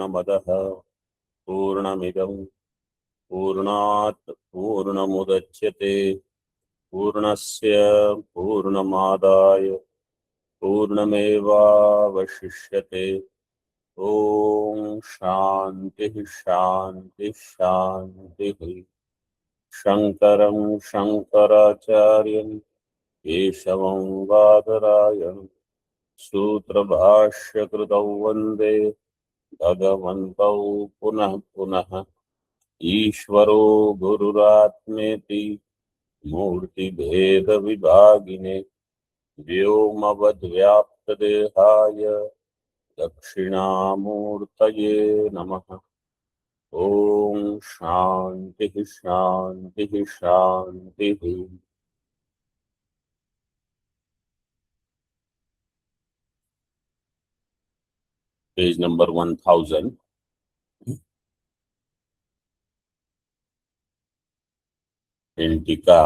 पूर्णमदः पूर्णमिदं पूर्णात् पूर्णमुदच्यते पूर्णस्य पूर्णमादाय पूर्णमेवावशिष्यते। ओम शांति शांति शांति। शंकरं शंकराचार्यं केशवं बादरायणं सूत्रभाष्यकृतौ वन्दे भगवन्तौ पुनः पुनः। ईश्वरो गुरुरात्मेति मूर्तिभेदविभागिने व्योमवद्व्याप्तदेहाय दक्षिणामूर्तये नमः। ओम शांति शांति शांति। Page number 1000। in टीका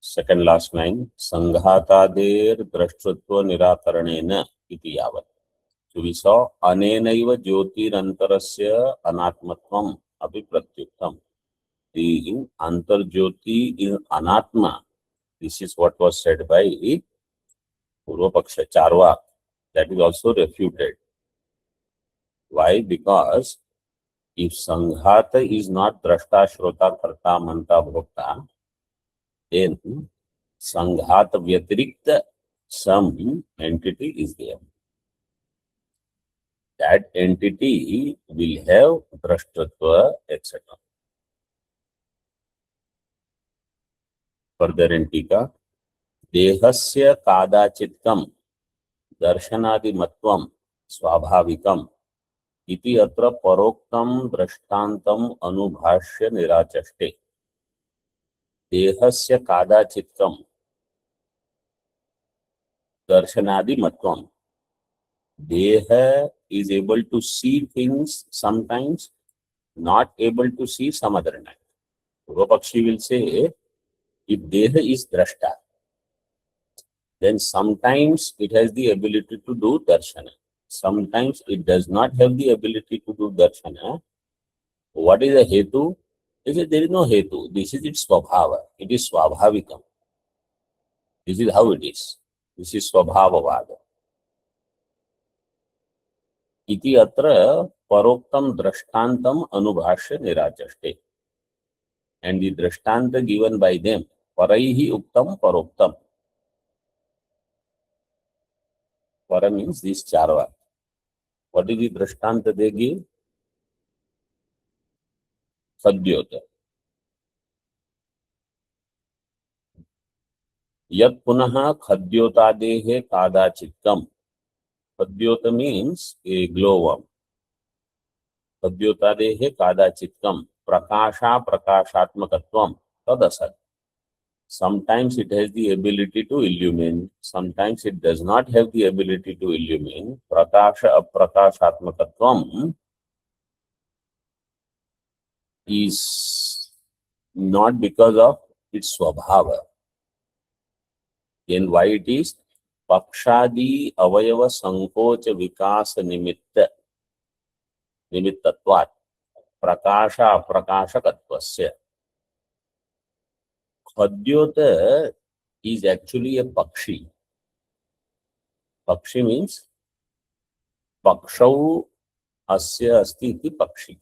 सेकंड लास्ट लाइन संघातादेर दृष्टत्व निराकरणेन इति यावत्। So we saw अनेनैव ज्योतिरन्तरस्य अनात्मत्वम् अपि प्रत्युक्तम्। The Antarjyoti in anatma, this is what was said by Purvapaksha Charvak. That is also refuted. Why? Because if Sanghata is not Drashta, Shrota, Karta, Manta, Bhokta, then Sanghata Vyatirikta, some entity is there. That entity will have Drashtatva, etc. Further in Tika, Dehasya Kadachittam Darshanadimatvam Swabhavikam इति अत्र परोक्तम दृष्टान्तम अनुभाष्य निराचष्टे। देहस्य कादाचित्तम दर्शनादिमत्वम। Deha is able to see things sometimes, not able to see some other time. Purvapakshi will say, if Deha is drashta, then sometimes it has the ability to do darshana. Sometimes it does not have the ability to do darshana. What is the hetu? They say there is no hetu. This is its swabhava. It is swabhavikam. This is how it is. This is swabhavavada. Iti atra paroktam drashtantam anubhashya nirachashte. And the drashtanta given by them, paraihi uktam paroktam. Para means this charva. What is the drashtanta they give? Sadyota. Yat punaha khadyotadehe kadachittam. Khadyota means a glowworm. Khadyotadehe kadachittam. Prakasha prakashatmakatvam. Tadasat. Sometimes it has the ability to illumine. Sometimes it does not have the ability to illumine. Prakasha aprakashatmakatvam is not because of its swabhava. Then why it is? Pakshadi avayava sankocha vikasa nimittatvat prakasha aprakashakatvasya. Khadyota is actually a pakshi. Pakshi means pakshau asya asti iti pakshi.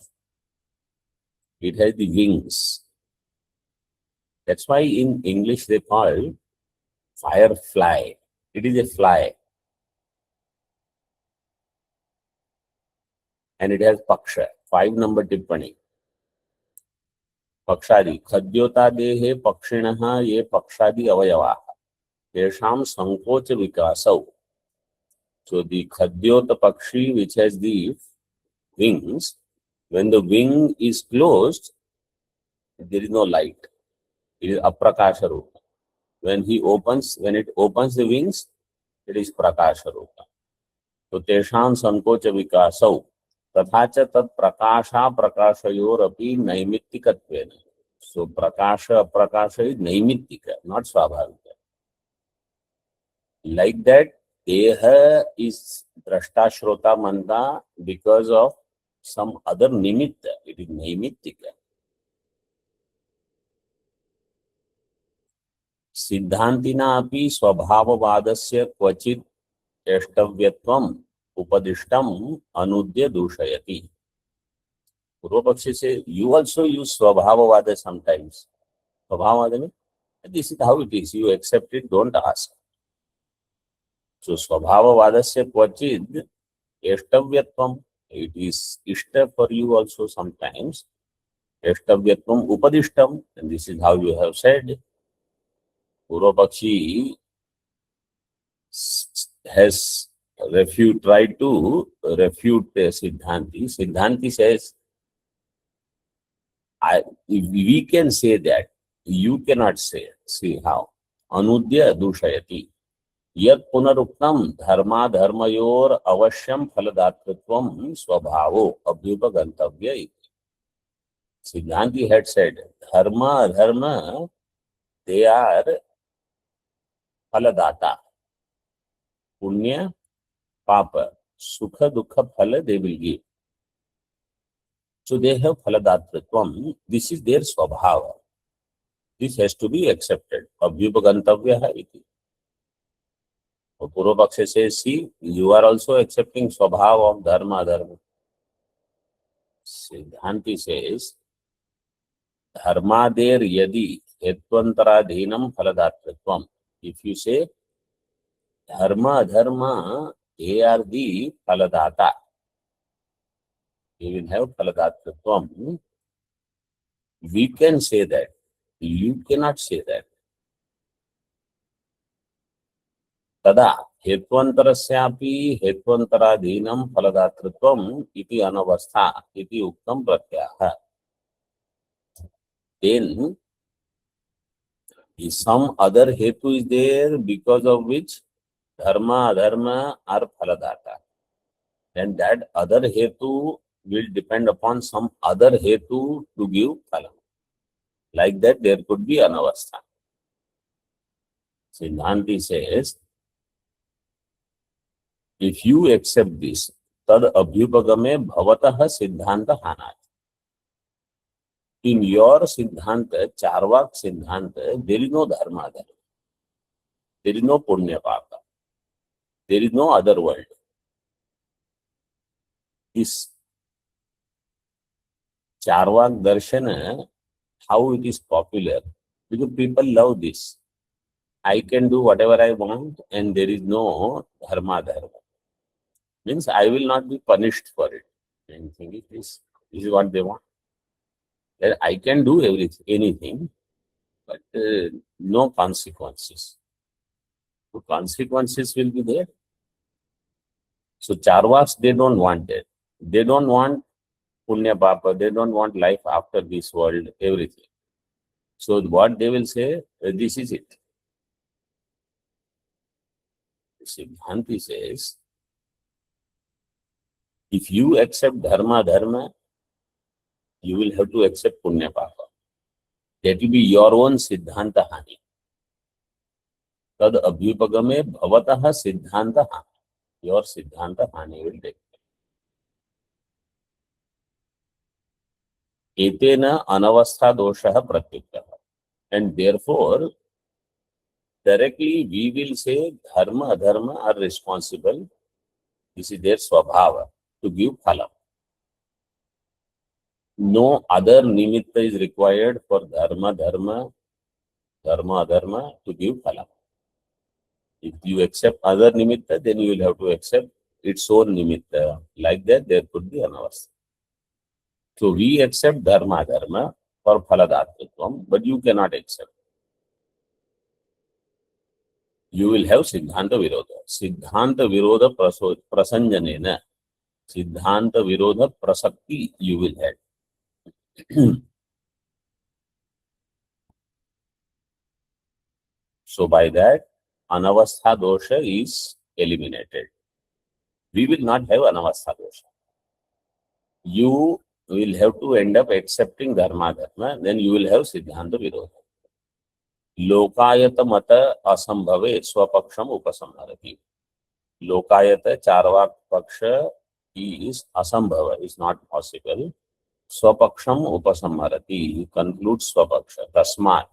It has the wings. That's why in English they call firefly. It is a fly. And it has paksha. 5 number tippani. Pakshadi. Khadyota dehe pakshinaha ye pakshadi avayavaha. Tesham sankocha vikasau. So the Khadyota pakshi which has the wings, when the wing is closed, there is no light. It is aprakasha rupa. When it opens the wings, it is prakasha rupa. So tesham sankocha vikasau. तथा च तत् प्रकाशा प्रकाशयोरपि नैमित्तिकत्वेन. So prakasha prakasha is naimittika, not swabhavika. Like that, Deha is drashta shrota manta because of some other nimitta. It is naimittika. सिद्धांतिना अपि स्वभाववादस्य क्वचित् चेष्टव्यत्वम् उपदिष्टम् अनुद्य दूषयति. पूर्व पक्षी से you also use स्वभाववाद sometimes. स्वभाववाद में this is how it is. You accept it, don't ask. So स्वभाववादस्य क्वचित् चेष्टव्यत्वम्, it is ishta for you also sometimes. चेष्टव्यत्वम् उपदिष्टम्, and this is how you have said. पूर्व पक्षी has tried to refute Siddhanti. Siddhanti says, we can say that, you cannot say. See how. Anudya dushayati. Yat punaruktam dharma dharmayor avashyam phaladatrutvam swabhavo abhyupagantavya iti. Siddhanti had said, dharma adharma, they are phaladata. Punya, papa, sukha, dukha, phala, they will give. So they have phaladatrutvam. This is their swabhava. This has to be accepted. Abhyupagantavya iti. Purva Paksha says, see, you are also accepting swabhava of dharma, dharma. Siddhanti says, dharmader yadi hetvantaradhinam phaladatrutvam. If you say, dharma, dharma, they are the phaladata. You will have phaladatrutvam. We can say that. You cannot say that. Tada hetvantarasyapi hetvantaradhinam phaladatrutvam iti anavastha iti uktam pratyaha. Then some other hetu is there because of which dharma, adharma are phaladata. And that other hetu will depend upon some other hetu to give phala. Like that, there could be anavastha. Siddhanti says, if you accept this, tad abhyupagame bhavatah siddhanta hanat. In your siddhanta, Charvak siddhanta, there is no dharma there. There is no punya papa. There is no other world. This Charvak darshana, how it is popular, because people love this. I can do whatever I want and there is no dharma dharma. Means I will not be punished for it. Anything this is what they want. That I can do anything, but no consequences. So consequences will be there. So Charvaks, they don't want it. They don't want punya papa. They don't want life after this world, everything. So what they will say, this is it. Siddhanti says, if you accept dharma, dharma, you will have to accept punya papa. That will be your own siddhanta hani. Tad abhyupagame bhavatah siddhanta hani. Your siddhanta hani will take. Etena anavastha doshaha pratyuktah. And therefore, directly we will say dharma, adharma are responsible. This is their swabhava to give phala. No other nimitta is required for dharma, dharma, adharma to give phala. If you accept other nimitta, then you will have to accept its own nimitta. Like that, there could be anavastha. So we accept dharma, dharma for phaladatrutvam, but you cannot accept. You will have siddhanta virodha. Siddhanta virodha prasanjanena. Siddhanta virodha prasakti you will have. So by that, anavastha dosha is eliminated. We will not have anavastha dosha. You will have to end up accepting dharma, dharma, then you will have siddhanta virodha. Lokayata mata asambhave swapaksham upasamharati. लोकायत चार्वाक पक्ष is asambhava, is not possible. स्वपक्षम उपसंहरति, concludes स्वपक्ष. तस्मात्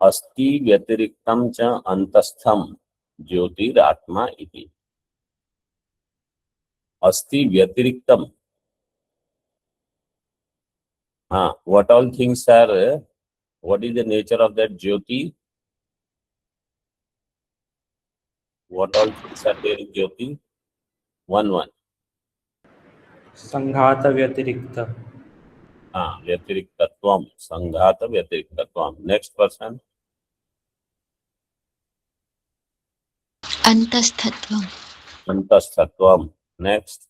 अस्ति व्यतिरिक्तं च अंतस्थं ज्योतिरात्मा इति. अस्ति व्यतिरिक्तम. What all things are, what is the nature of that Jyoti? What all things are there in Jyoti? One. संघात व्यतिरिक्त. व्यतिरिक्तत्वम, संघात व्यतिरिक्तत्वम. Next person. अंतस्थत्वम. अंतस्थत्वम. Next.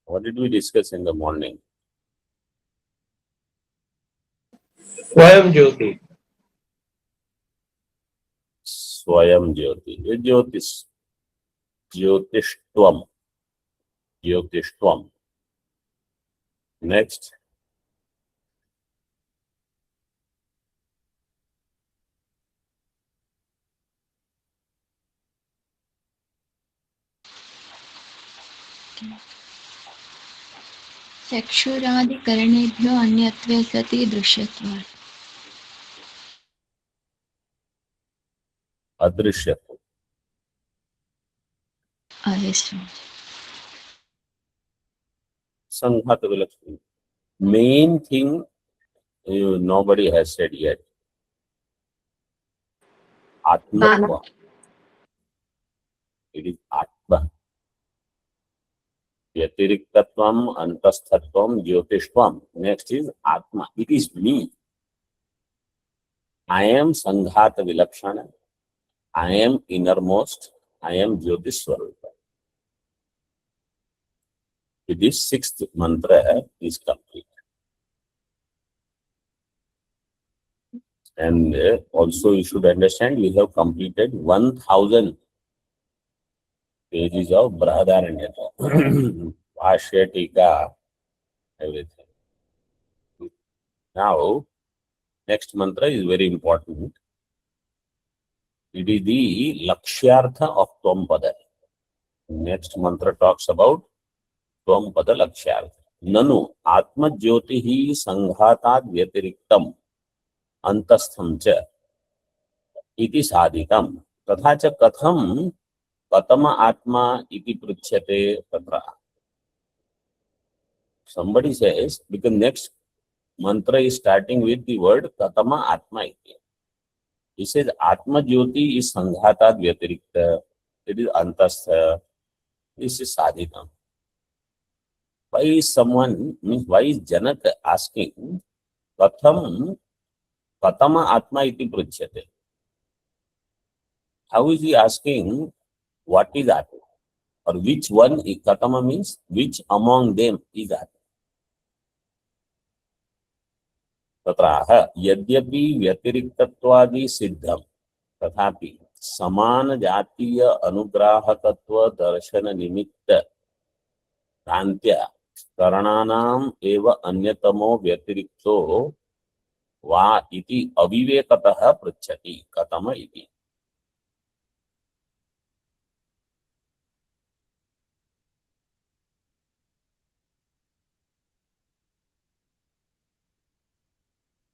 What did we discuss in the morning? स्वयं ज्योति. स्वयं ज्योति. ये ज्योतिष, ज्योतिष्त्वम, ज्योतिष्त्वम. Next. चक्षुरादिकरणेभ्यो अन्यत्वे सति दृश्यत्वात्. अदृश्यत्व. संघात विलक्षण. Main thing nobody has said yet. Atmatva. It is Atma. Vyatiriktvatvam, antasthatvam, jyotishvam. Next is Atma. It is me. I am Sanghata Vilakshana. I am innermost. I am Jyotiswarupa. With this sixth mantra is complete. And also you should understand we have completed 1000 pages of Brahadaranyaka. Bhashya, Tika, everything. Now, next mantra is very important. It is the Lakshyartha of Tvam-pada. Next mantra talks about Tvam-pada Lakshyartha. Nanu Atma Jyotihi Sanghatat Vyatiriktam Antastham cha iti sadhitam. Tatha cha katham Katama Atma iti pruchyate tatra. Somebody says, because next mantra is starting with the word Katama Atma iti. He says Atma Jyoti is Sanghatat Vyatirikta. It is Antastha. This is sadhitam. Why is Janaka asking Katham Katama Atma iti pruchyate? How is he asking what is Atma? Or which one? Katama means which among them is Atma? तत्राह यद्यपि व्यतिरिक्तत्वादि सिद्धम तथापि समान जातीय अनुग्राहकत्व दर्शन निमित्त भ्रांत्या करणानाम एव अन्यतमो व्यतिरिक्तो वा इति अविवेकतः पृच्छति कथम इति.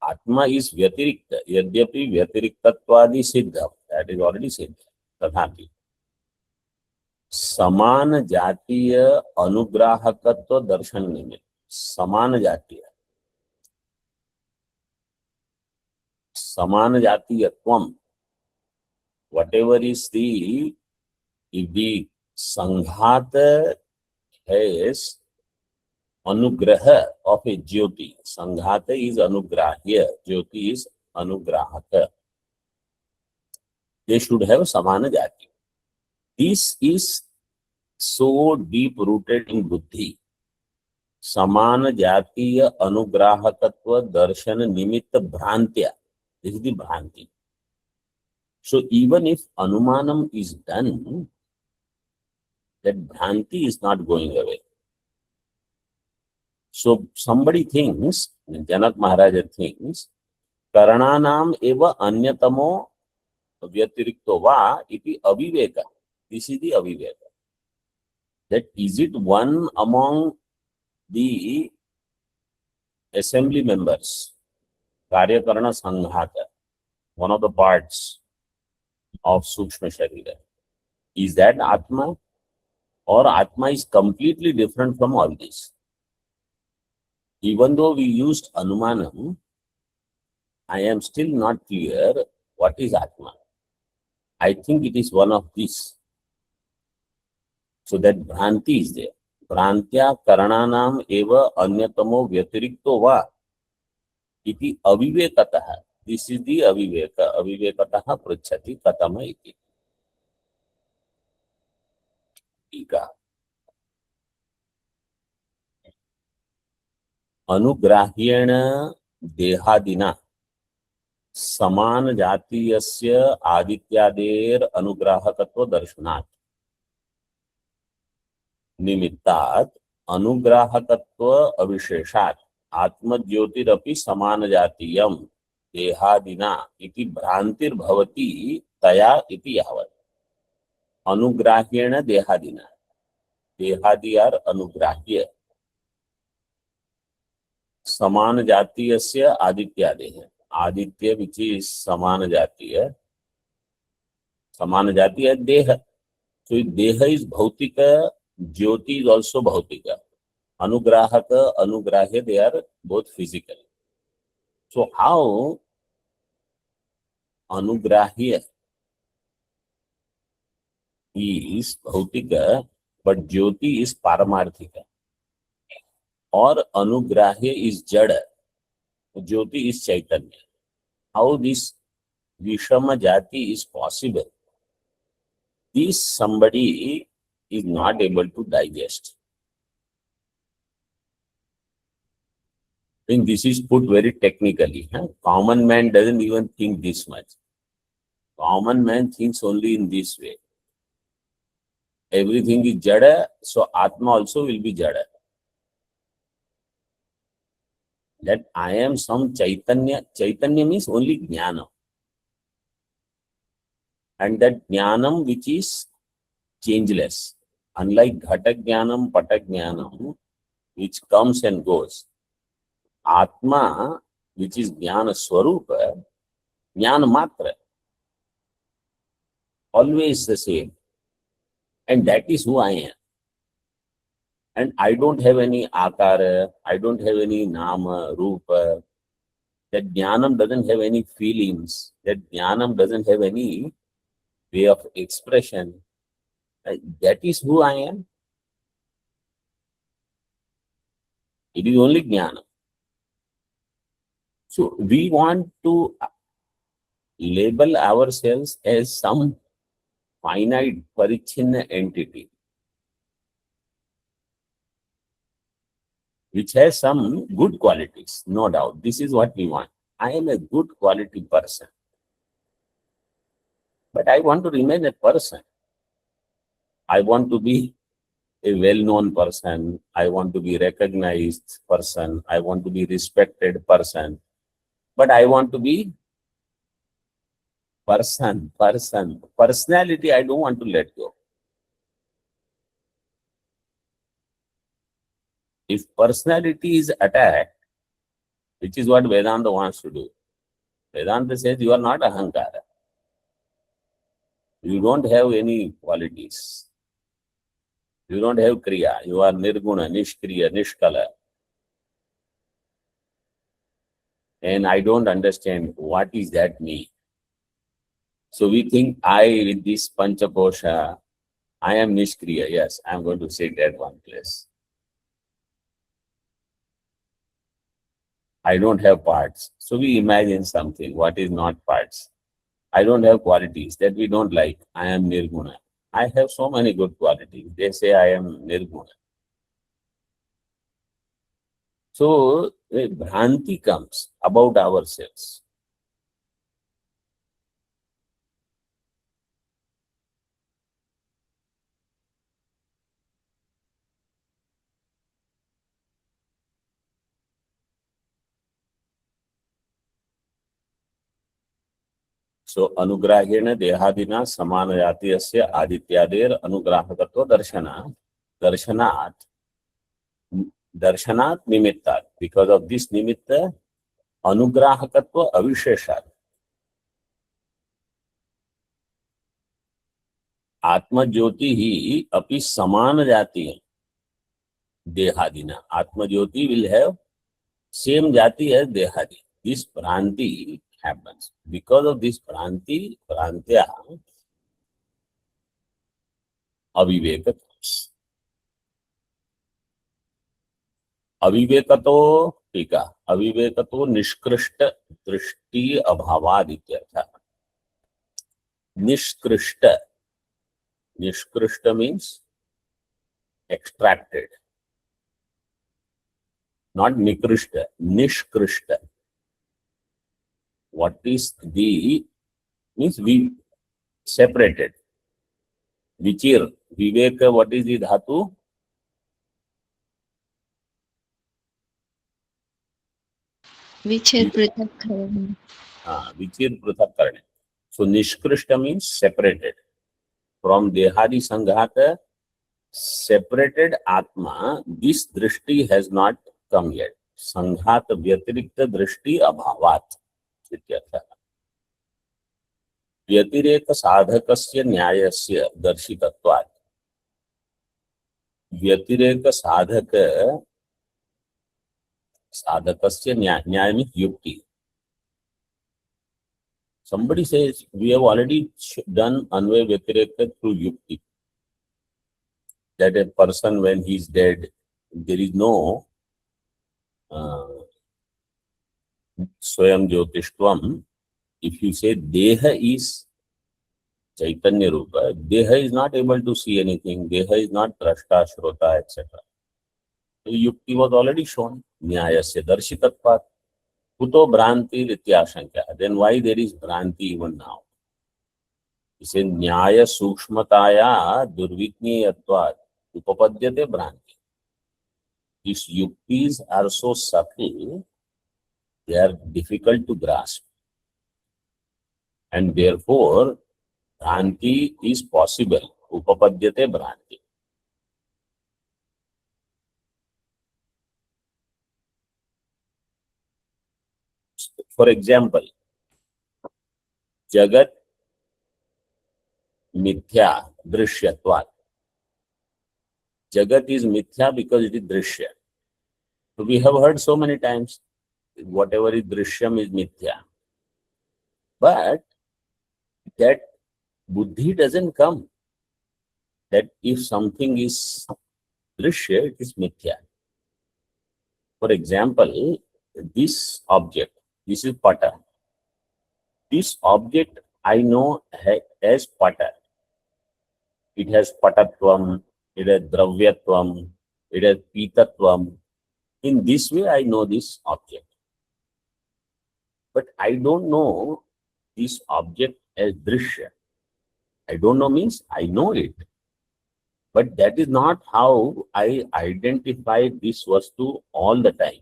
Atma is Vyatirikta. Yadyapi Vyatiriktvatwadi Siddha. That is already said. Tathapi. Samana Jatiya Anugrahakatva Darshan Nimit. Samana Jatiya. Samana Jatiya Tvam. Whatever is if the Sanghata has Anugraha of a Jyoti. Sanghata is Anugrahya. Jyoti is Anugrahaka. They should have Samana Jati. This is so deep rooted in Buddhi. Samana Jatiya Anugrahakatva Darshana Nimitta Bhrantya. This is the Bhranti. So even if Anumanam is done, that Bhranti is not going away. So somebody thinks, Janak Maharaja thinks, Karananam eva anyatamo vyatirikto va iti aviveka. This is the aviveka. That is it one among the assembly members, Karyakarana Sanghata, one of the parts of Sukshma Sharira. Is that Atma? Or Atma is completely different from all this? Even though we used Anumanam, I am still not clear what is Atma. I think it is one of these. So that Bhranti is there. Bhrantya Karananam eva anyatamo vyatirikto va iti avivekatah. This is the aviveka. Avivekatah pruchati katama iti. Ika. अनुग्राह्येण देहादिना समान जातीयस्य आदित्यादेर अनुग्राहकत्व दर्शनात् निमित्तात् अनुग्राहकत्व अविशेषात् आत्मज्योतिरपि समान जातीयं देहादिना इति भ्रांतिर्भवति तया इति यावत् अनुग्राह्येण देहादिना देहादि are अनुग्राह्य समान जातीयस्य आदित्यादेः Aditya which is समान जातीय देह. So deha is bhautika, jyoti is also bhautika. Anugrahaka, anugrahya, they are both physical. So how anugrahya is bhautika but jyoti is paramarthika? Or anugrahya is jada, jyoti is chaitanya. How this Vishama Jati is possible? This somebody is not able to digest. I think this is put very technically. Common man doesn't even think this much. Common man thinks only in this way. Everything is jada, so Atma also will be jada. That I am some Chaitanya. Chaitanya means only Jnana. And that Jnanam which is changeless. Unlike Ghata Jnanam, Pata Jnanam, which comes and goes. Atma, which is Jnana Swarupa, Jnana Matra, always the same. And that is who I am. And I don't have any Akara, I don't have any Nama, Rupa. That Jnanam doesn't have any feelings. That Jnanam doesn't have any way of expression. That is who I am. It is only Jnana. So we want to label ourselves as some finite parichinna entity which has some good qualities, no doubt. This is what we want. I am a good quality person. But I want to remain a person. I want to be a well-known person. I want to be recognized person. I want to be respected person. But I want to be person. Personality, I don't want to let go. If personality is attacked, which is what Vedanta wants to do, Vedanta says you are not ahankara. You don't have any qualities. You don't have kriya. You are nirguna, nishkriya, nishkala. And I don't understand what is that mean. So we think I, with this Panchakosha, I am nishkriya. Yes, I am going to sit at one place. I don't have parts. So we imagine something, what is not parts. I don't have qualities that we don't like. I am nirguna. I have so many good qualities. They say I am nirguna. So a bhranti comes about ourselves. सो अनुग्राहेण देहादिना समान जातीयस्य आदित्यादेर अनुग्राहकत्व दर्शनात् निमित्तात्, because of this निमित्त अनुग्राहकत्व अविशेषात् आत्मज्योति ही अपि समान जाती है देहादिना. आत्मज्योति will have same jati as dehadi. This भ्रांति happens. Because of this भ्रांत्या अविवेक. अविवेकतो टीका अविवेकतो निष्कृष्ट दृष्टि अभावाद इत्यर्थः. निष्कृष्ट, निष्कृष्ट means extracted, not nikrishta, nishkrishta. What is the means we separated. Vichir, viveka, what is the dhatu? विचेर पृथक करण. Vichir prithak karne. So nishkrishta means separated. From dehadi sanghata, separated atma, this drishti has not come yet. Sanghat व्यतिरिक्त दृष्टि अभावात् इत्यर्थः. व्यतिरेक साधकस्य न्यायस्य दर्शितत्वात्. व्यतिरेक साधकस्य न्याय means युक्ति. Somebody says we have already done anvay vyatireka through yukti, that a person when he is dead there is no swayam jyotishvam. If you say deha is chaitanya rupa, deha is not able to see anything, deha is not drashta, shrota, etc. So yukti was already shown. Nyayasya darshitatvat kuto bhranti rityashankya. Then why there is bhranti even now? He says nyaya sukshmataya durvitniyatvat upapadyate bhranti. These yuktis are so subtle, they are difficult to grasp. And therefore, bhranti is possible. Upapadyate bhranti. For example, Jagat mithya drishyatvat. Jagat is mithya because it is drishya. So we have heard so many times, whatever is drishyam is mithya. But that buddhi doesn't come. That if something is drishya, it is mithya. For example, this object, this is pata. This object I know as pata. It has patatvam, it has dravyatvam, it has pitatvam. In this way I know this object. But I don't know this object as drishya. I don't know means I know it. But that is not how I identify this vastu all the time.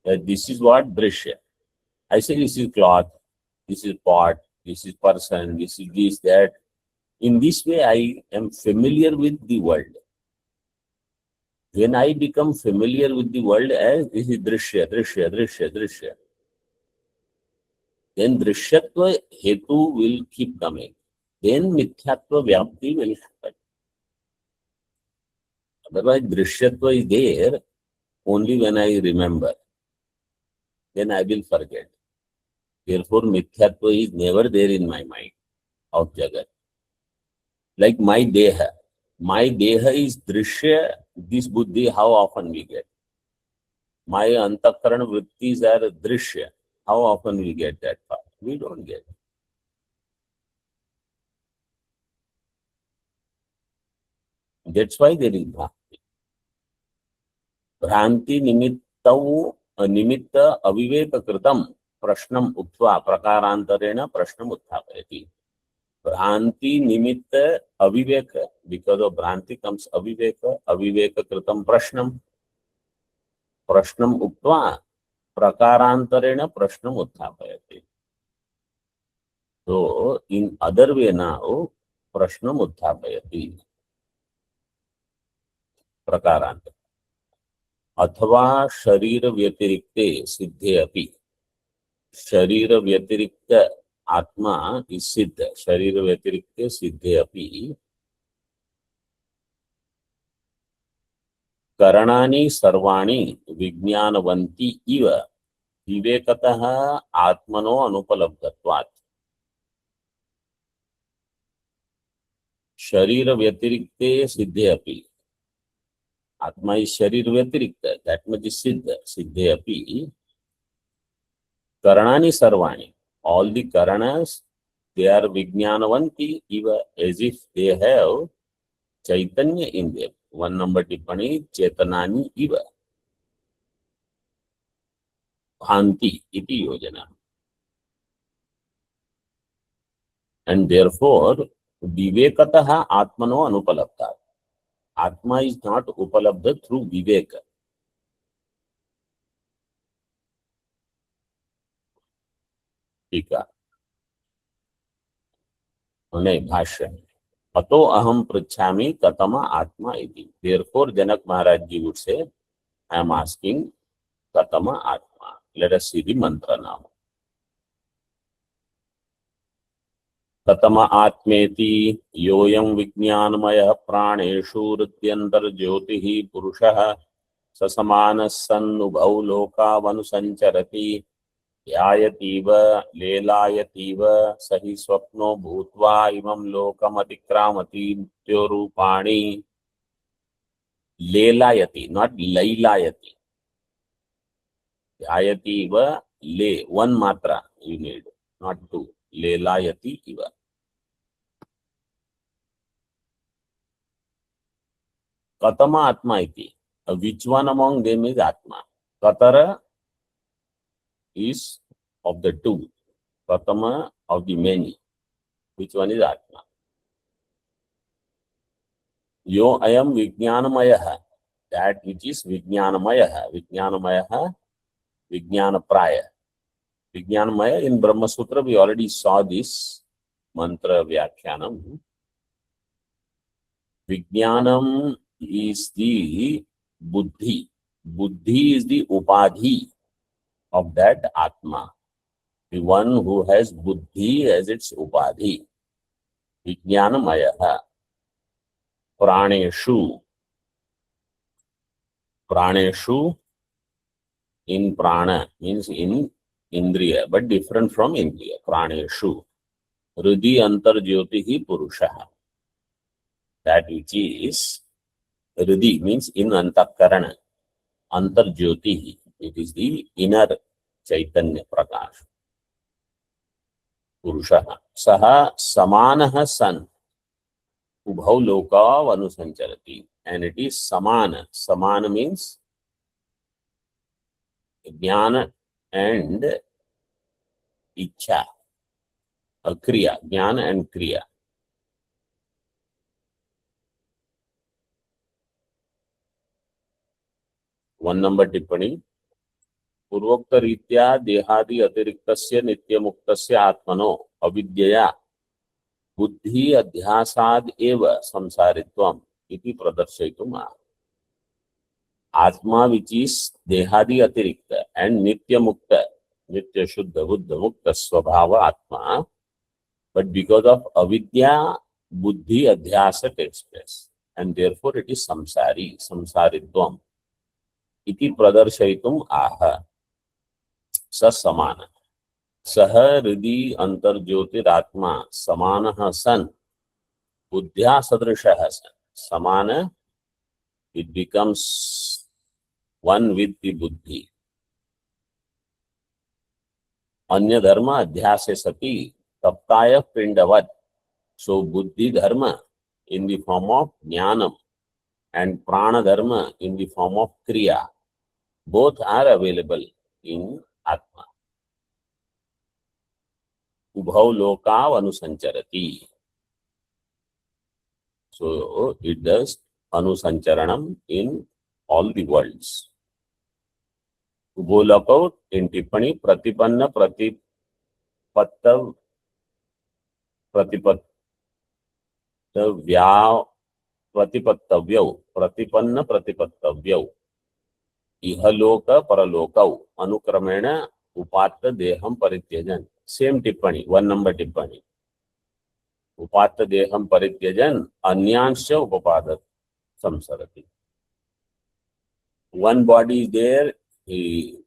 This is what drishya. I say this is cloth, this is pot, this is person, this is this, that. In this way I am familiar with the world. When I become familiar with the world as this is drishya, drishya, drishya, drishya, then drishyatva hetu will keep coming. Then mithyatva vyapti will happen. Otherwise, drishyatva is there only when I remember. Then I will forget. Therefore, mithyatva is never there in my mind of Jagat. Like my deha. My deha is drishya, this buddhi, how often we get. My antakarana vrittis are drishya. How often we get that part? We don't get. That's why there is bhakti. Bhranti nimitta aviveka kritam prashnam uttva prakarantarena prashnam uthapayati. Bhranti nimitta aviveka, because of bhranti comes aviveka, aviveka kritam prashnam, prashnam uttva prakarantarena prashnam uthapayati. So in other way now प्रश्नम् उत्थापयति प्रकारान्त अथवा शरीर व्यतिरिक्ते सिद्धे अपि शरीर व्यतिरिक्त आत्मा is सिद्ध शरीर व्यतिरिक्ते सिद्धे अपि करणानि सर्वाणि विज्ञानवन्ति इव विवेकतः आत्मनो अनुपलब्धत्वात् शरीर व्यतिरिक्ते सिद्धे अपि आत्मा इज शरीर व्यतिरिक्त दैट मच इज सिद्ध सिद्धे अपि करणानि सर्वाणि all the karanas they are vijnanavanti eva as if they have chaitanya in them. One number tippani chetanani eva bhanti iti yojana, and therefore vivekatah atmano anupalabdha. Atma is not upalabdha through viveka. टीका नहीं भाष्य अतो अहम पृच्छामि कतम आत्मा इति. Therefore Janak Maharaj ji would say I am asking कतम आत्मा. Let us see the mantra now. कतम आत्मेति योऽयं विज्ञानमयः प्राणेषु हृद्यन्तर्ज्योतिः पुरुषः स समानः सन्नुभौ लोकावनुसञ्चरति ध्यायतीव लेलायतीव स हि स्वप्नो भूत्वा इमं लोकमतिक्रामति नित्योरूपाणि. लेलायति not लैलायति. ध्यायतीव ले one matra you need not two. लेलायति इव. कतम आत्मा इति. Which one among them is atma? Katara is of the two, Pratama of the many. Which one is Atma? Yo ayam vijnanamayah, that which is vijnanamayah. Vijnanamayah, vijnanapraya. Vijnanamaya in Brahma Sutra we already saw this mantra vyakhyanam. Vijnanam is the buddhi. Buddhi is the upadhi of that Atma, the one who has buddhi as its upadhi. Vijnanamaya. Praneshu. Praneshu in prana means in indriya, but different from indriya. Praneshu. Hridi antarjyotihi purushaha. That which is Hridi means in antakarana. Antarjyotihi. It is the inner Chaitanya Prakash. Purushaha. Saha samanaha san. Ubhau loka vanusancharati. And it is samana. Samana means jnana and ichha. A kriya. Jnana and kriya. One number tippani. पूर्वोक्त रीत्या देहादि अतिरिक्तस्य नित्यमुक्तस्य आत्मनो अविद्यया बुद्धि अध्यासाद एव संसारित्वम् इति प्रदर्शयितुम् आत्मा which is देहादि अतिरिक्त and नित्य मुक्त नित्य शुद्ध बुद्ध मुक्त स्वभाव आत्मा, but because of avidya buddhi adhyasa takes place and therefore it is samsari samsaritvam iti pradarshaitum aha. स समान सह हृदि अंतर्ज्योतिरात्मा समानः सन बुद्ध्या सदृशः सन समान. It becomes one with the buddhi. अन्य धर्म अध्यासे सति तप्ताय पिंडवत. So buddhi dharma in the form of jnanam and prana dharma in the form of kriya, both are available in Atma. Ubhau loka anusancharati. So it does anusancharanam in all the worlds. Ubho loka in tippani pratipanna pratipattav प्रतिपत्तव्यौ प्रतिपन्न प्रतिपत्तव्यौ इहलोक परलोकौ अनुक्रमेण उपात्त देहं परित्यजन. Same टिप्पणी, 1 number टिप्पणी. उपात्त देहं परित्यजन अन्यांश्च उपपादत संसरति. One body is there, he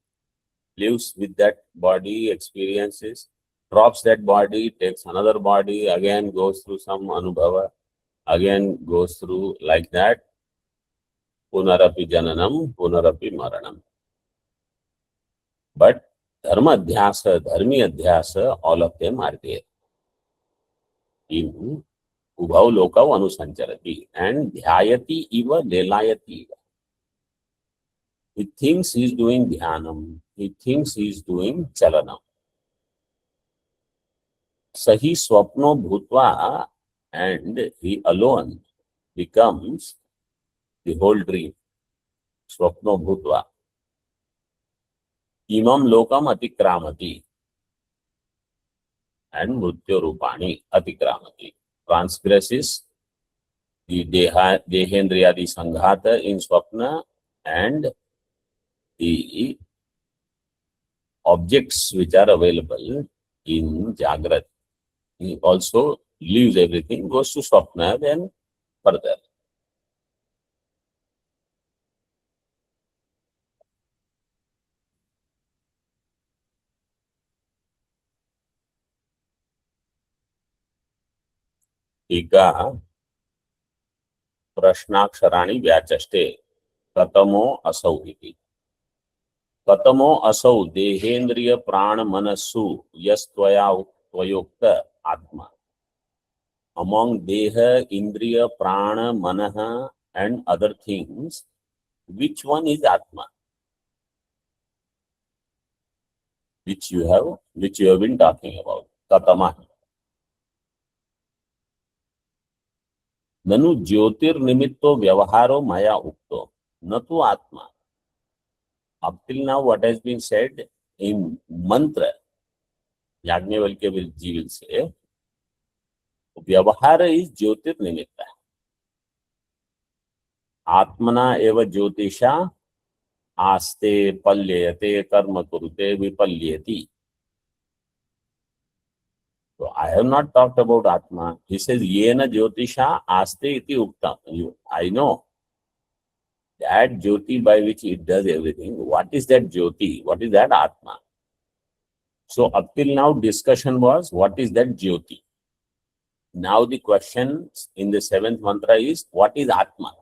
lives with that body, experiences, drops that body, takes another body, again goes through some anubhava, again goes through like that. Punarapi jananam, punarapi maranam. But dharma adhyasa, dharmi adhyasa, all of them are there. In ubhav lokav anusancharati and dhyayati iva lelayati iva. He thinks he is doing dhyanam, he thinks he is doing chalanam. Sahi swapno bhutva, and he alone becomes the whole dream. Swapno bhutva. Imam lokam atikramati and mrityu rupani atikramati. Transgresses the dehendriyadi sanghata in swapna and the objects which are available in Jagrat. He also leaves everything, goes to Swapna, then further. टीका प्रश्नाक्षराणि व्याचष्टे कतमो असौ इति. कतमो असौ देहेन्द्रिय प्राण मनस्सु यस्त्वया त्वयोक्त आत्मा. Among deha, indriya, prana, manaha and other things, which one is Atma? Which you have been talking about. Katama. Nanu jyotir nimitto vyavaharo maya ukto. Natu Atma. Up till now, what has been said in mantra, Yajnavalkya ji will say, Vyavahara is Jyotir Nimitta. Atmana eva Jyotisha aste palyate karma kurute vipalyati. So I have not talked about Atma. He says, Yena Jyotisha aste iti uktam. I know that Jyoti by which it does everything. What is that Jyoti? What is that Atma? So up till now discussion was, what is that Jyoti? Now the question in the 7th mantra is, what is Atma?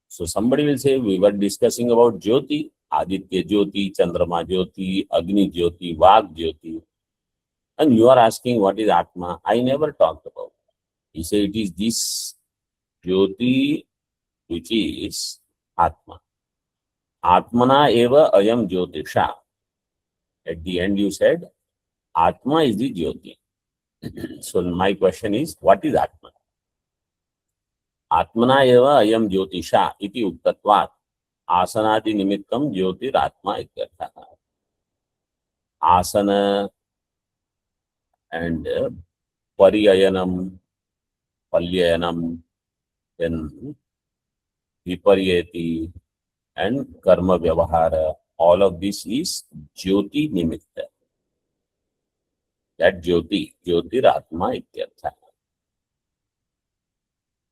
So somebody will say, we were discussing about Jyoti, Aditya Jyoti, Chandrama Jyoti, Agni Jyoti, Vag Jyoti. And you are asking, what is Atma? I never talked about. He said, it is this Jyoti which is Atma. Atmana eva ayam Jyotisha. At the end you said, Atma is the Jyoti. So my question is, what is Atma? Atmana eva ayam Jyotisha iti uktatvat asanadi nimittam Jyotir Atma ityartha. Asana and pariyayanam, palyayanam, then viparyati and karma vyavahara, all of this is Jyoti nimitta. That Jyoti, Jyotir Atma ityartha.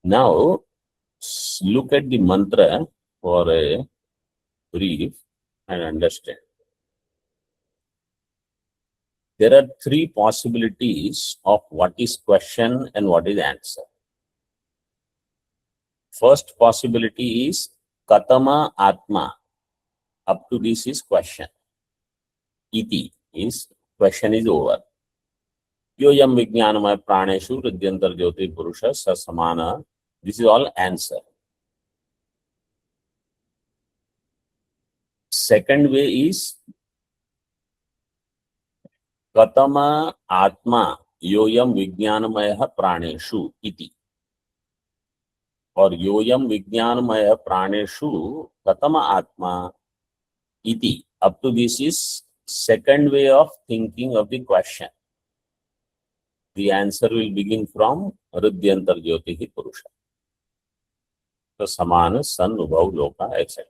Now, look at the mantra for a brief and understand. There are 3 possibilities of what is question and what is answer. First possibility is Katama Atma. Up to this is question. Iti is question is over. Yoyam Vijnanamaya Praneshu Ridyantar Jyoti Purusha Sasamana. This is all answer. Second way is Katama Atma Yoyam Vijnanamaya Praneshu Iti. Or Yoyam Vijnanamaya Praneshu Katama Atma Iti. Up to this is second way of thinking of the question. the answer will begin from Ridyantar Jyotihi Purusha. So Samana, San, Ubhav, Loka, etc.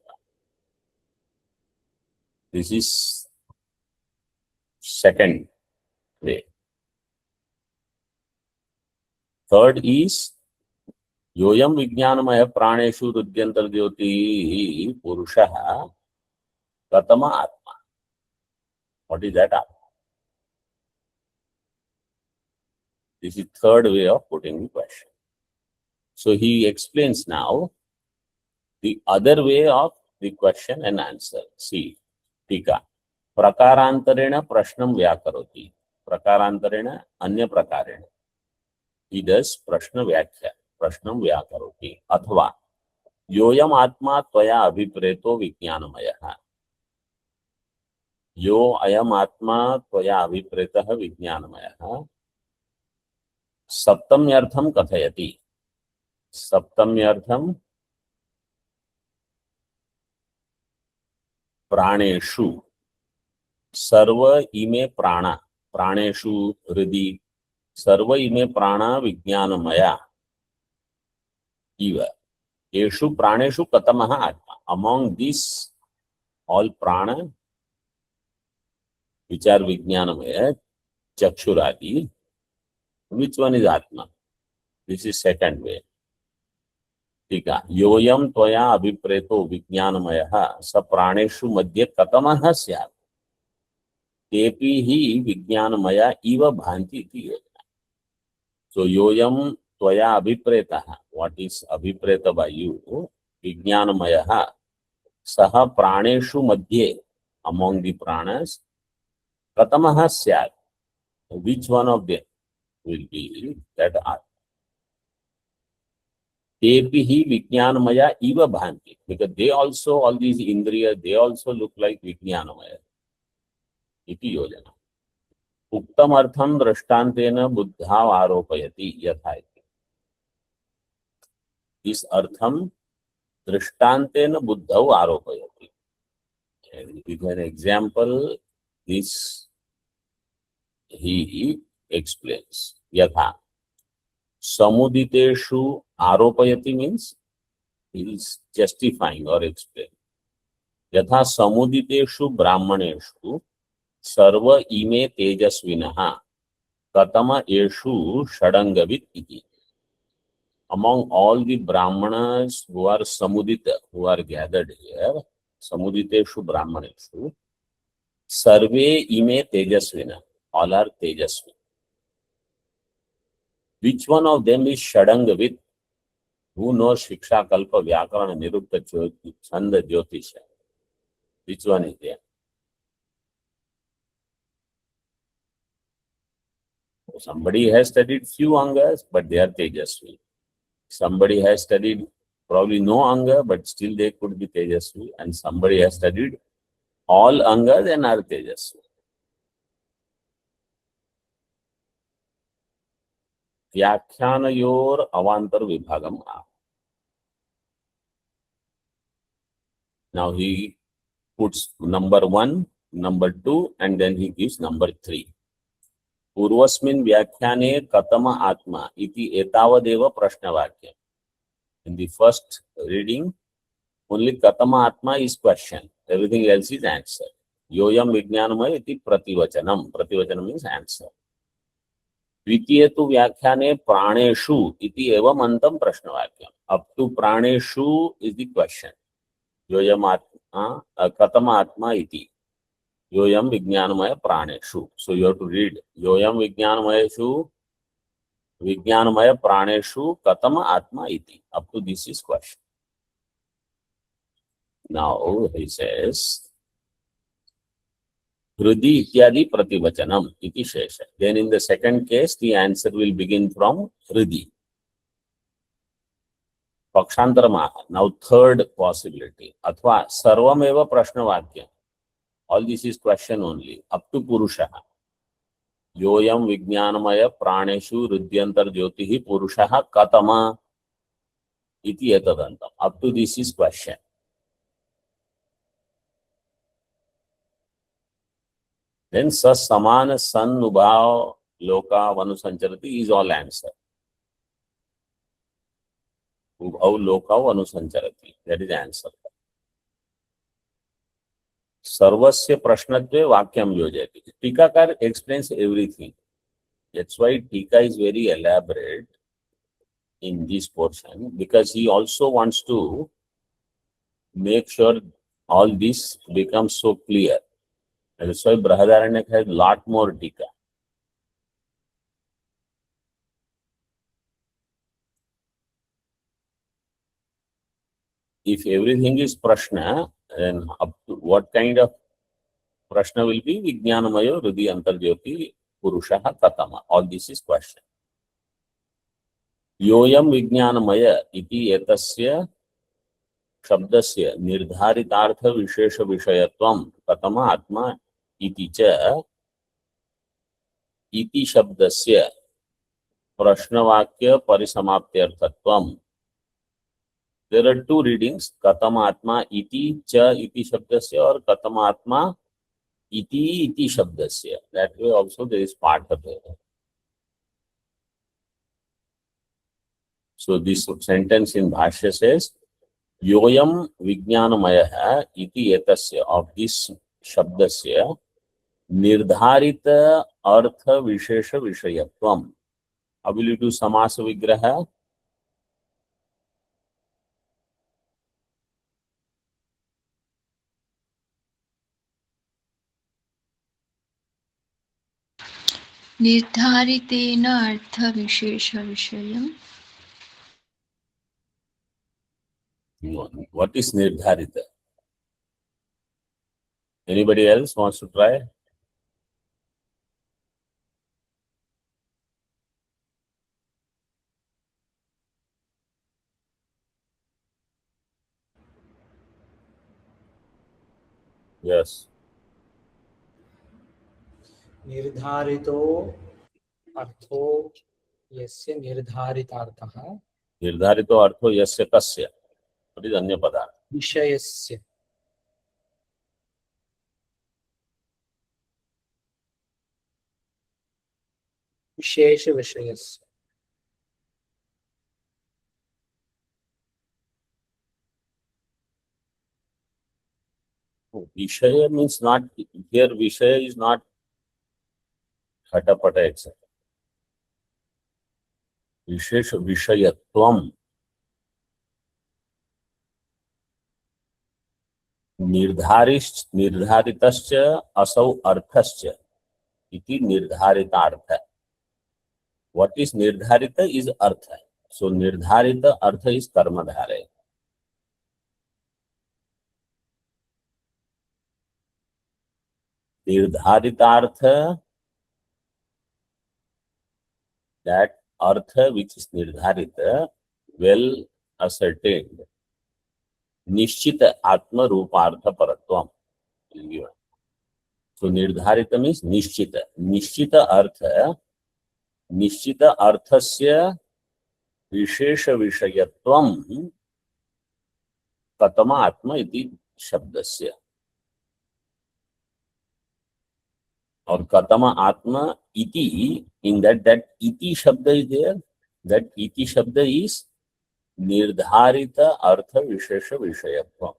This is second way. Third is Yoyam Vijnanamaya Praneshu Ridyantar Jyotihi Purusha Katama Atma. What is that Atma? This is third way of putting the question. So he explains now the other way of the question and answer. See, टीका प्रकारांतरेण प्रश्नं व्याकरोति, प्रकारांतरेण अन्य प्रकारेण he does प्रश्न व्याख्या, प्रश्नं व्याकरोति, अथवा योयम आत्मा त्वया अभिप्रेतो विज्ञानमयः, यो अयम आत्मा त्वया अभिप्रेतः विज्ञानमयः सप्तम्यर्थं कथयति, सप्तम्यर्थं प्राणेषु सर्व इमे प्राणा, प्राणेषु हृदि सर्व इमे प्राणा विज्ञानमया इव येषु प्राणेषु कतमः आत्मा, among these all prana which are vijnanamaya chakshuradi, which one is atma? This is second way. ठीक है, योयम त्वया अभिप्रेतो विज्ञानमयः स प्राणेषु मध्ये कतमः स्यात् तेपि हि विज्ञानमया इव भान्ति इति योजना. सो योयम त्वया अभिप्रेतः, व्हाट इज अभिप्रेत बाय यू, विज्ञानमयः सः प्राणेषु मध्ये, अमॉन्ग द प्राणस, कतमः स्यात्, which one of them will be that atma. तेपि हि विज्ञानमया इव भान्ति, because they also, all these indriya, they also look like विज्ञानमय इति योजना. उक्तम अर्थम दृष्टांतेन बुद्धाव आरोपयति यथा इति. इस अर्थम दृष्टांतेन बुद्धौ आरोपयति. With an example, this he explains. यथा samuditeshu आरोपयति means he is justifying or explaining. यथा समुदितेषु ब्राह्मणेषु सर्व इमे तेजस्विनः कतम एषु षडंगवित् इति. Among all the brahmanas who are samudita, who are gathered here, samuditeshu brahmaneshu sarve ime tejasvina, all are tejasvi. Which one of them is षडंगवित्, who knows shiksha, kalpa, vyakarana, nirukta, chanda, jyotisha? Which one is there? Somebody has studied few angas, but they are tejasvi. Somebody has studied probably no anga, but still they could be tejasvi. And somebody has studied all angas and are tejasvi. व्याख्यानयोर अवांतर विभागम. Now he puts number 1, number 2, and then he gives number 3. पूर्वस्मिन् व्याख्याने कतम आत्मा इति एतावदेव प्रश्नवाक्यम्. In the first reading, only katama atma is question. Everything else is answer. Yoyam vijnanamaya iti prativachanam. Prativachanam means answer. द्वितीय तु व्याख्याने प्राणेषु इति एवं अंतम प्रश्नवाक्यम्. Up to प्राणेषु is the question. योयम आत्मा कतम आत्मा इति योयम विज्ञानमय प्राणेषु. So you have to read योयम विज्ञानमय प्राणेषु कतम आत्मा इति. Up to this is question. Now he says Hrudi ityadi prativachanam iti shesha. Then in the second case, the answer will begin from Hrudi. Pakshantaramaha. Now third possibility. Athva sarvameva prashnavakyam. All this is question only. Up to Purushaha. Yoyam vijnanamaya praneshu hrudyantar jyotihi Purushaha katama iti etadantam. Up to this is question. Then sa samana san nubhav Loka Vanusancharati is all answer. Ubhau Loka Vanusancharati. That is answer. Sarvasya Prashnatve Vakyam Yojati. Tikakar explains everything. That's why Tika is very elaborate in this portion, because he also wants to make sure all this becomes so clear. And that's why Brahadaranyaka has lot more Tika. If everything is Prashna, then up to what kind of Prashna will be? Vijnanamaya Hridi Antarjyoti Purushaha Katama. All this is question. Yoyam Vijnanamaya iti etasya शब्दस्य निर्धारितार्थ विशेष विषयत्वं कथम आत्मा इति च इति शब्दस्य प्रश्नवाक्य परिसमाप्त्यर्थत्वं. There are two readings, कथम आत्मा इति च इति शब्दस्य और कथम आत्मा इति शब्दस्य. That way also there is part of it. So this sentence in Bhashya says, Yoyam Vijnanamaya iti etasya, of this shabdasya nirdharita artha vishesha vishayatvam. How will you do samasa vigraha? निर्धारितेन अर्थविशेषविषयम्. What is nirdharita? Anybody else wants to try? Yes. निर्धारितो अर्थो यस्य निर्धारितार्थः Nirdharito artho yasya kasya. What is anya pada? विषयस्य विशेष विषयस्य. Vishaya means not, here Vishaya is not Hatapata etc. Vishesha Vishayatvam. Nirdharitascha asau arthascha iti nirdharitartha. What is nirdharita is artha. So nirdharita artha is karmadhare. Nirdharitartha, that artha which is nirdharita, well ascertained. Nishchita atma rupartha paratvam. So nirdharita means nishchita. Nishchita arthasya vishesha vishayatvam katama atma iti shabdasya. Or katama atma iti, in that iti shabda is there. That iti shabda is nirdharita artha vishesha vishayatvam.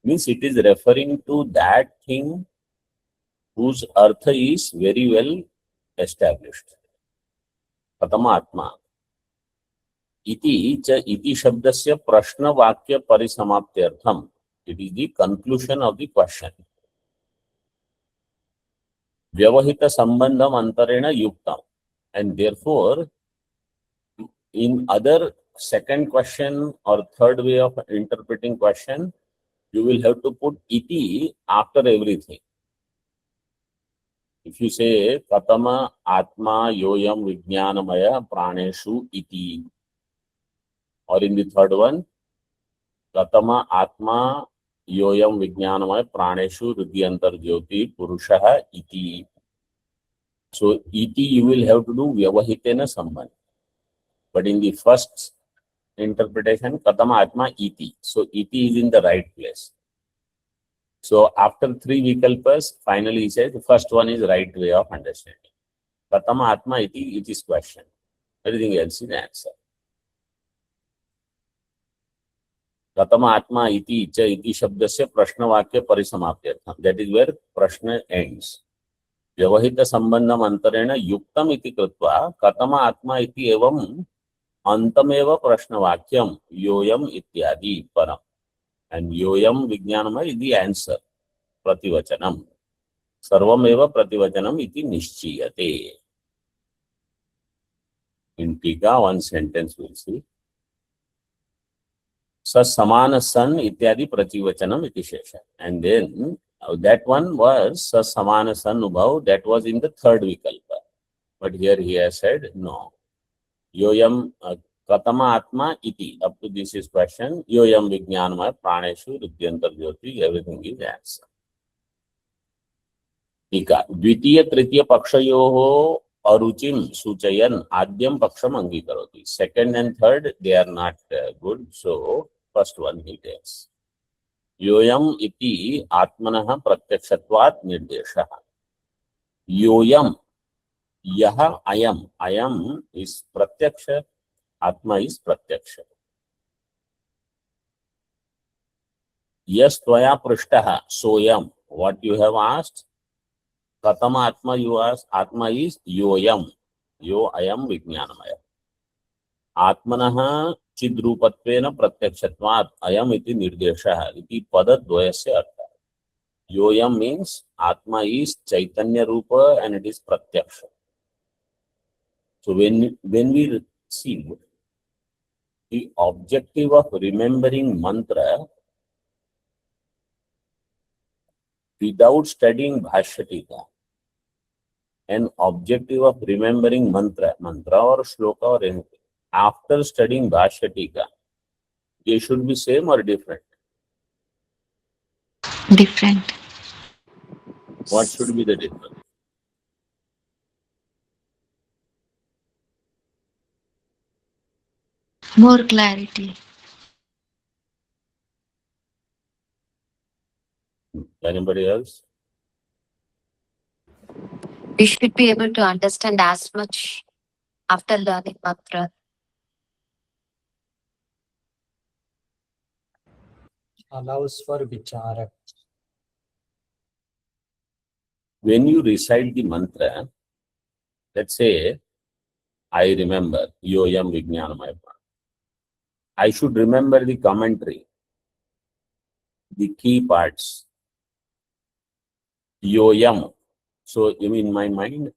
Means it is referring to that thing whose artha is very well established. Katama atma. Iti cha iti shabdasya prashna vakya parisamaptyartham. It is the conclusion of the question. Vyavahita sambandham antarena yuktam. And therefore, in other second question or third way of interpreting question, you will have to put iti after everything. If you say katama atma yoyam vijnanamaya praneshu iti, or in the third one, katama atma yoyam vijnanamaya praneshu hrudyantar jyoti purushaha iti. So iti you will have to do vyavahitena sambandh. But in the first interpretation, katama atma iti. So iti is in the right place. So after three vikalpas, finally he says the first one is right way of understanding. कथम आत्मा इति, it is question. Everything else is answer. कथम आत्मा इति च इति शब्दस्य प्रश्नवाक्य परिसमाप्त्यर्थम. That is where प्रश्न ends. व्यवहित संबंधम अंतरेण युक्तम इति कृत्वा कथम आत्मा इति एवं अंतमेव प्रश्नवाक्यम योयम इत्यादि परम. And योयम विज्ञानमय इति आंसर प्रतिवचनम. सर्वमेव प्रतिवचनम इति निश्चीयते. In Tika, one sentence we'll see. समान सन इत्यादि प्रतिवचनम इति शेष. And then that one was समान सन उभव, that was in the third vikalpa. But here he has said no. योयम कथम आत्मा इति, up to this is question. योयम विज्ञानमय प्राणेषु हृद्यंतर ज्योति, everything is answer. टीका. द्वितीय तृतीय पक्षयोः अरुचिम सूचयन आद्यम पक्षम अंगीकरोति. Second and third they are not good, so first one he takes. योयम इति आत्मनः प्रत्यक्षत्वात् निर्देशः. योयम, यह अयम, अयम is प्रत्यक्ष, आत्मा is प्रत्यक्ष. यस् त्वया पृष्टः Soyam, what you have asked, कथम आत्मा you asked, आत्मा is योयम, यो अयम विज्ञानमय. आत्मनः चिद्रूपत्वेन प्रत्यक्षत्वात् अयम इति निर्देशः इति पदद्वयस्य अर्थः. योयम means आत्मा is चैतन्य रूप and it is प्रत्यक्ष. So when we see the objective of remembering mantra without studying Bhashya Tika, an objective of remembering mantra or shloka or anything, after studying Bhashya Tika, they should be same or different? Different. What should be the difference? More clarity. Anybody else? We should be able to understand as much after learning mantra. Allows for vichara. When you recite the mantra, let's say, I remember Yoyam Vijnanamaya. I should remember the commentary, the key parts. Yoyam. So in my mind,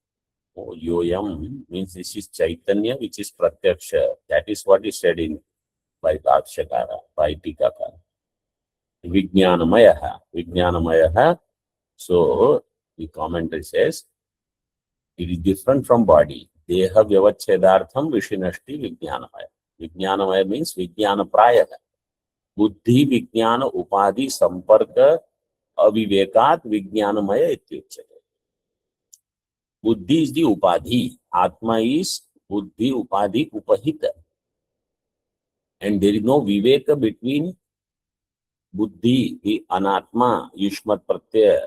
oh, Yoyam means this is Chaitanya, which is Pratyaksha. That is what is said in by Bhakshakara, by Tikakara. Vijnanamaya. Vijnanamaya. So the commentary says, it is different from body. Deha vyavachhedartham vishinashti vijnanamaya. Vijnanamaya means vijnana praya. Buddhi vijnana upadhi samparka avivekat vijnanamaya ityuchyate. Buddhi is the upadhi. Atma is buddhi upadhi upahita. And there is no viveka between buddhi, the anatma, yushmat pratyaya,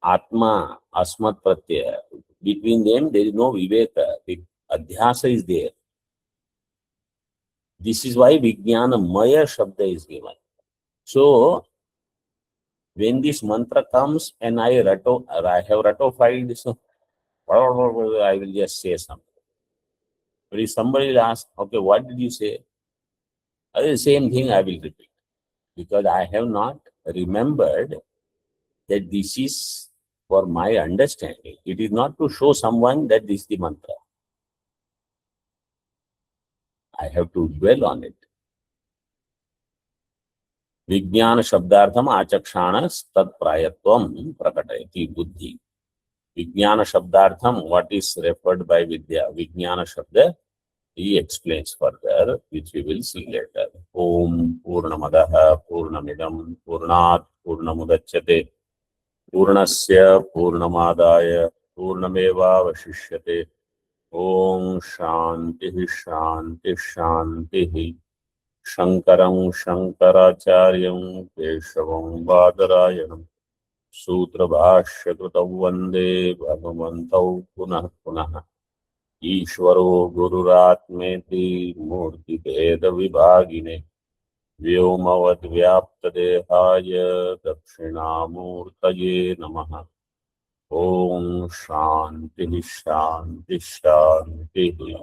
atma, asmat pratyaya. Between them, there is no viveka. The adhyasa is there. This is why Vijnana Maya Shabda is given. So, when this mantra comes and I have ratified this, I will just say something. But if somebody will ask, okay, what did you say? The same thing I will repeat. Because I have not remembered that this is for my understanding. It is not to show someone that this is the mantra. I have to dwell on it. Vijnana Shabdartham Achakshana Tat Prayatvam Prakatayati Buddhi. Vijnana Shabdartham, what is referred by Vidya? Vijnana Shabda, he explains further, which we will see later. Om Purnamadaha Purnamidam Purnat Purnamudachyate Purnasya Purnamadaya Purnameva Vashishyate. Om Shanti Shanti Shanti. Shankaram Shankaracharyam Keshavam Badarayanam सूत्रभाष्यकृतौ वन्दे भगवन्तौ पुनः पुनः। ईश्वरो गुरुरात्मेति मूर्तिभेदविभागिने व्योमवद्व्याप्तदेहाय दक्षिणामूर्तये नमः। ओम शांति शांति शांति।